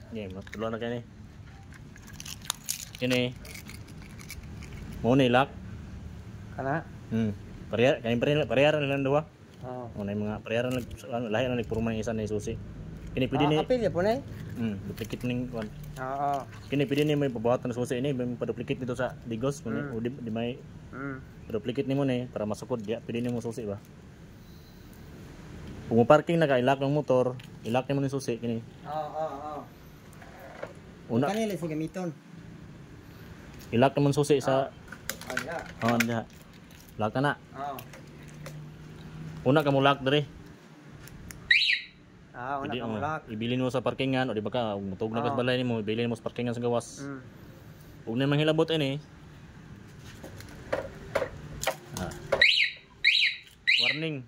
Ini, matulungan na kayo ni. Ini. Mau ni lock. Kana? Pareharan lang dua. Oo. Una mga pareharan lang lahi lang puro man isa na susi. Kini pwede ni. Apil ya po na eh. Duplicate ning kuan. Oo. Kini pwede ni may pabuhatan susi ini, may pa-duplicate nito sa digos kuno di may duplicate nimo ni para masukod dia, pwede nimo susi ba. Kung parking na ka ilak ng motor, ilak nimo ni susi kini. Oo. Una Kanila si gamiton. ilak naman susi sa Oh, diha. Lock na. Oo. Una ka mo lock diri. Una Pwede, ka mulak. ibilin mo sa parkingan o di ba ka mutog na kas balay nimo, ibilin mo sa parkingan sa gawas. Ug na manghilabot ini. Warning.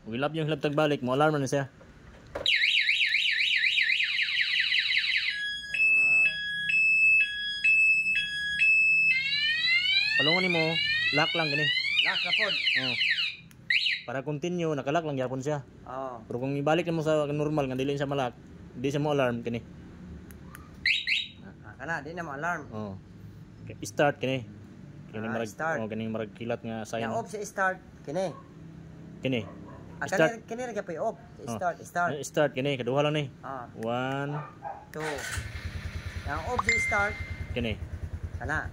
Ug ilab yung hilab tagbalik, mo alarm na siya. Palungon nimo, lock lang gani. Lock ka pod. Para continue, nakalock lang gyapon siya. Oo. Pero kung ibalik mo sa normal nga dili siya malak, di siya mo alarm kini. Kana di na mo alarm. Okay, start kini. Kini marag start. kini marag kilat nga sign. Yang off si start kini. Kini. Start kini ra gyapon off. Start. Start kini kaduha lang ni. 1 2. Yang off si start kini. kana.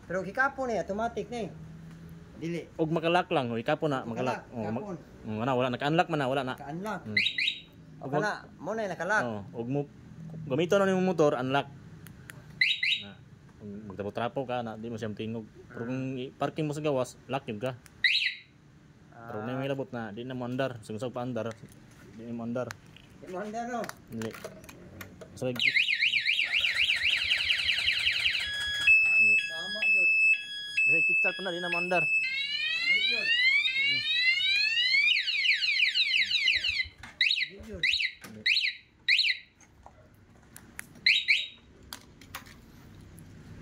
Pero gikapo ni automatic ni. Dili. Og makalak lang, oy kapo na makalak. Wala naka-unlock man na, wala na. Naka-unlock. O kana mo na naka-lock. Og mo gamiton na nimo motor unlock. Na. Magtapo-trapo ka na, di mo siya tingog. Pero kung parking mo sa gawas, lock yun ka. Pero na yung ilabot na, di na mo andar. Sungsog pa andar. Di mo andar. Di mo andar no. Dili. So Tama gyud. bisa kickstart pa na, di na mo andar. Di yun. Di yun.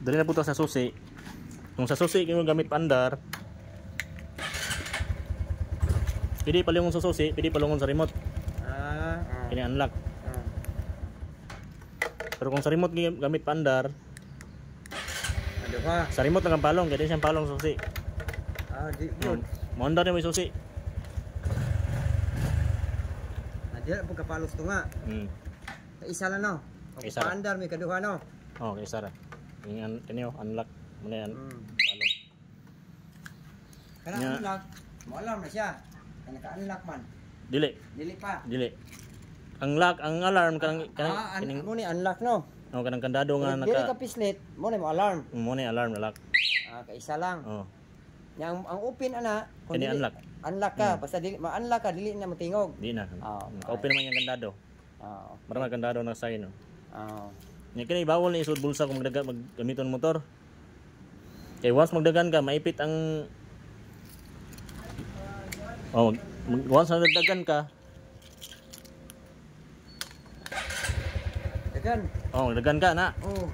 Dali na putas sa susi. Kung sa susi kayo gamit pa andar, pwede palungon sa susi, pwede palungon sa remote. Kini unlock. Pero kung sa remote gamit pa andar, Ano ba? sa remote lang ang palong, kaya di siyang palong sa susi. Di yun. Mo andar na may susi. Di na po kapalos to nga. Isa lang no. Isa. Paandar may kaduha no. Okay, Sara. Yung unlock mo na yan. Palong. Kana unlock. Mo alam na siya. Kana ka-unlock man. Dili. Dili pa. Dili. Ang lock, ang alarm kanang Mo ni unlock no. kanang kandado nga Dili ka naka pislit, mo ni mo alarm. mo na yung alarm na lock. Kaisa lang. Yang ang open ana, Kini unlock. Unlock ka, basta dili ma-unlock ka dili na matingog. Di na. Ka-open naman yung kandado. Marami kandado na sign. Nya kini bawal ni isud bulsa kung maggamiton motor. Kay once magdagan ka, maipit ang once nagdagan ka, Dagan. dagan ka na. Oh.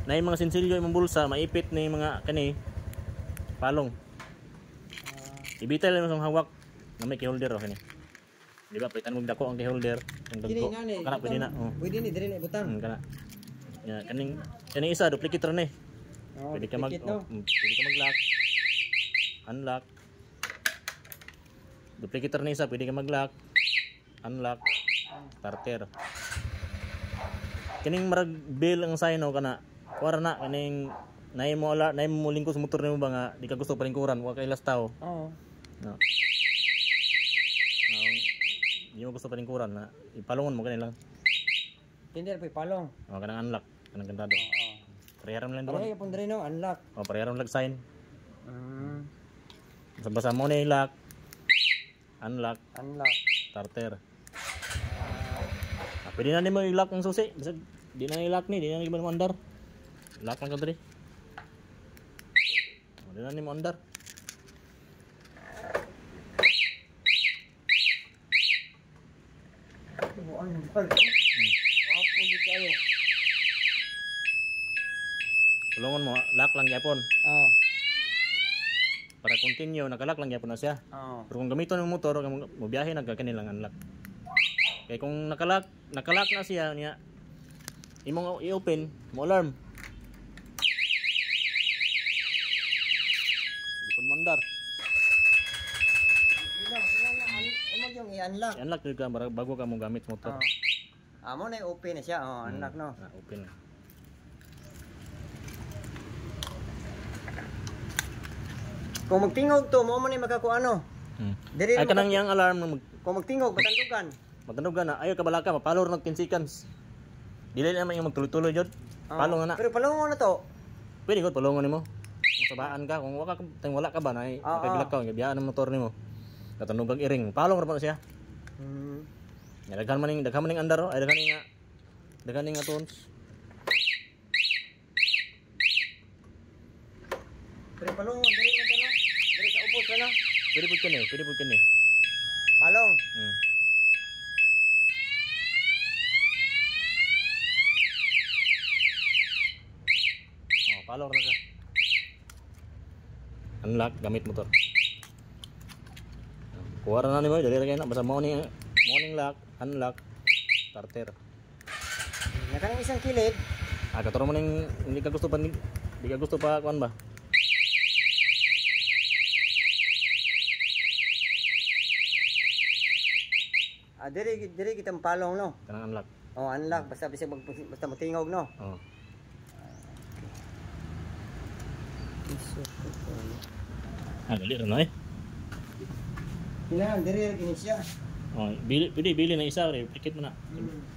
Na yung mga sinsilyo imong bulsa, maipit na yung mga kani palong. Ibitay lang sa hawak na may key holder kani. Di ba palitan mo dako ang key holder, ang dagko. Kana pwede na. Pwede ni dire na butang. Kana. Ya kaning isa duplicate ron eh. Pwede ka pwede ka mag-lock. Unlock. Duplicate ron isa, pwede ka mag-lock. Unlock. Starter. Kining marag bill ang sign kana. Wala na kaning nay mo lingkod sa motor nimo ba nga di ka gusto palingkuran wa kay lastaw. Oo. No. Di mo gusto palingkuran na ipalungon mo kanila lang. Tinder pa palong. Kanang unlock, kanang kandado. Pareharam lang doon. Ay pun dire no unlock. Pareharam lang sign. Basta mo na lock. Unlock. Unlock. Starter. Pwede na nimo i-lock ang susi. Bisag di na i-lock ni, di na nimo andar. Lock ang kadri. Di na nimo andar. Apo di kayo. Tulungan mo, lock lang gyapon. Oh. Para continue, naka-lock lang gyapon na siya. Oh. Pero kung gamiton ng motor, mo biyahe nagkakanilang unlock. Kaya kung naka-lock na siya niya, imong i-open, mo alarm. Ipon mo andar. Imo yung i-unlock. I-unlock yun ka bago ka mo gamit motor. Oh. Amo na open na siya. Oh, unlock no. Open. Kung magtingog to, mo na makakuha ano. Diri Ay kanang yang alarm na kung magtingog matandugan. magtanugan na ayaw ka balaka mapalor ng 10 seconds. Dili naman yung magtuloy-tuloy jud. Palong na. Pero palungon na to. Pwede ko palongon nimo. Kung sabaan ka, kung wala ka ba na nakagilak ka, biyaan ng motor nimo. Katanugang iring, palong ra pa na siya. Daghan man ning andar, ay daghan ning atones. Pero palungon diri man to no. Diri sa ubos na no. Pwede pud kani. Palong. Palong ra ka. Unlock gamit motor. Kuha na nimo dali ra kay na basta morning lock, unlock, starter. Ya kanang isang kilid. Katuro mo ning hindi ka gusto pa kuan ba? Diri kita palong no. Kanang unlock. Oh, unlock basta basta matingog no. Oh. Dali ra na eh. Kailangan diri ra kini siya. Oh, bili na isa, replicate mo na.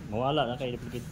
Mawala na kay replicate.